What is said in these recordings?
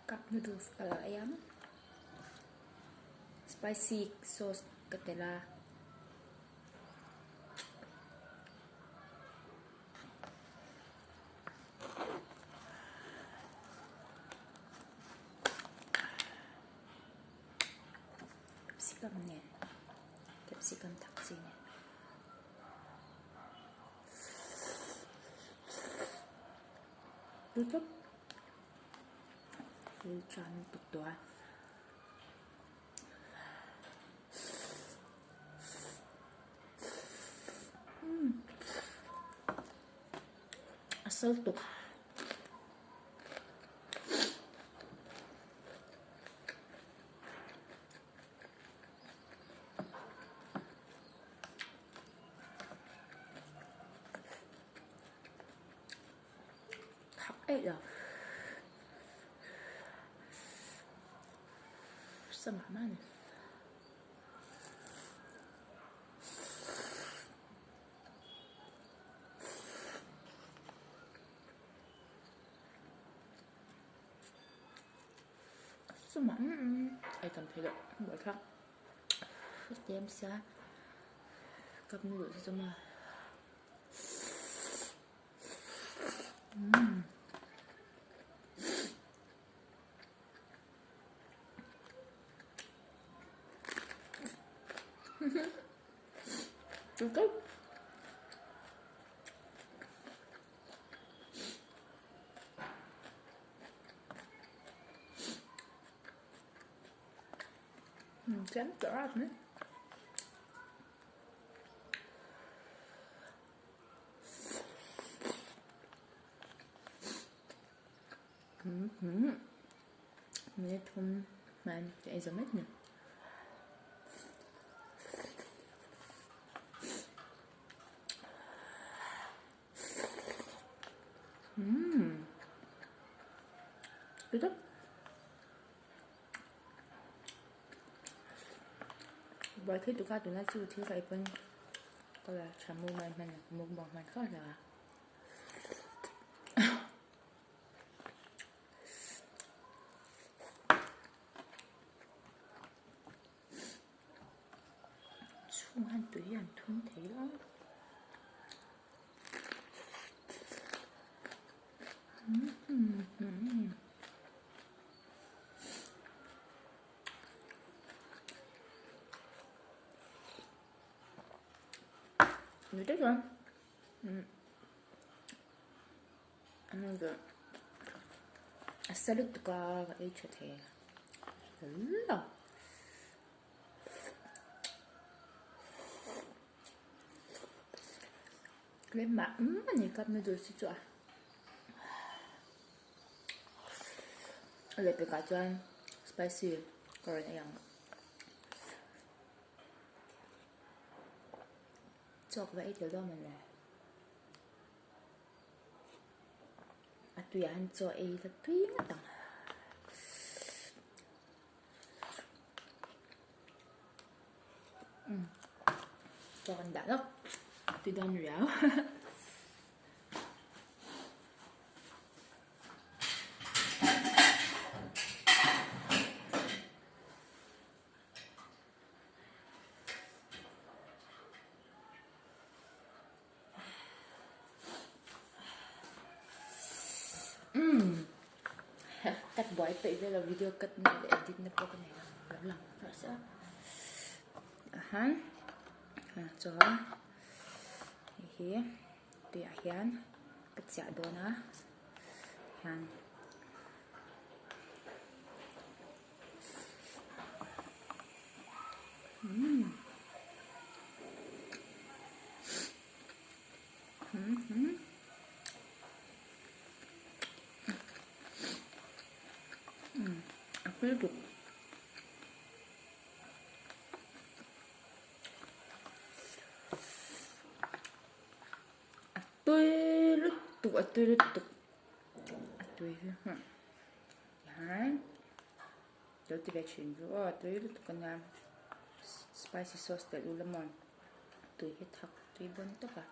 cup noodles kalau ayam, spicy sauce ketela, capsicum nè, capsicum taxi nè. Tutup, ulcan tua. Asal tuh. Ấy rồi. Sama mana? Sama. Ai cần phải đợi bởi khác. Đem xa. Cặp nuôi cho mà. Tutup. Chém rõ nữa. Мне там man chạy giống hết nhỉ. Tutup. Bởi khi tụi nó siêu thiếu phải bên coi là chả mua mình mua bọn mình khó là chung han tùy ăn thun thế đó. Người thích không? Ăn được. 샐러드가 H대. 몰라. 그래 마음만 감면 될 수 좋아. lebih kacang spicy kalau yang chọc vậy điều đó mình là tùy ăn cho ấy là tùy mất tầng cho ăn đã lắm tùy đơn ráo. Cắt bói vậy đây là video cắt này để edit nó có cái này lắm lắm rồi sao han cho hi thì hian cắt xả đồ na han Aku 뚜루뚝 Yan. Doti vecin jo 뚜루뚝 kena spicy sauce del ulamon. Tui hitak tui bonto ba.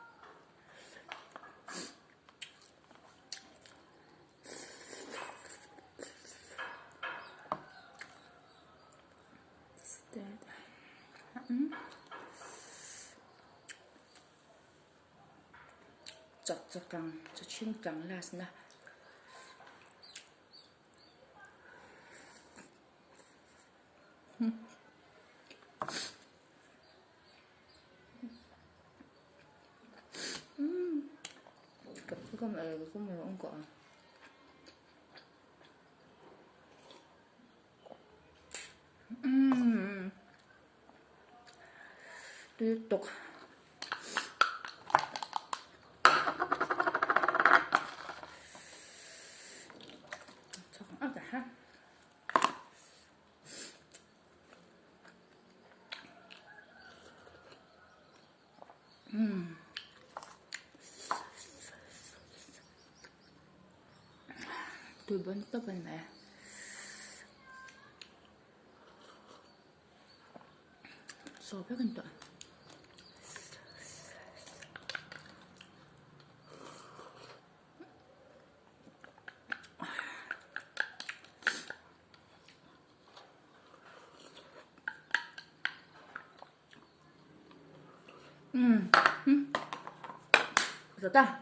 chặt chặt trắng chặt chim trắng là sao Cái này cũng mà ông gọi tiếp tục cho con ăn cả ha tôi bánh tóc bên mẹ so với con tọa rồi ta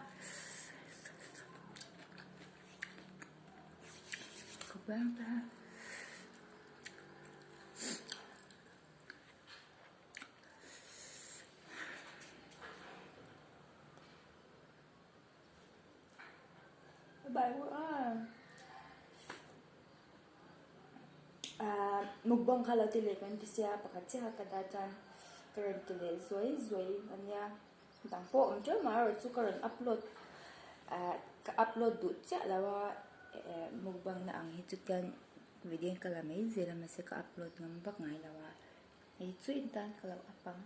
có bán ta bài quá mukbang kalau tile kan tisya pakatsi hakadatan karen tile zoi anya tangpo umjo maro chu karen upload ka upload du cha lawa mukbang na ang hitukan video kala mai zela mase ka upload ngam bak ngai lawa hi chu intan kala apang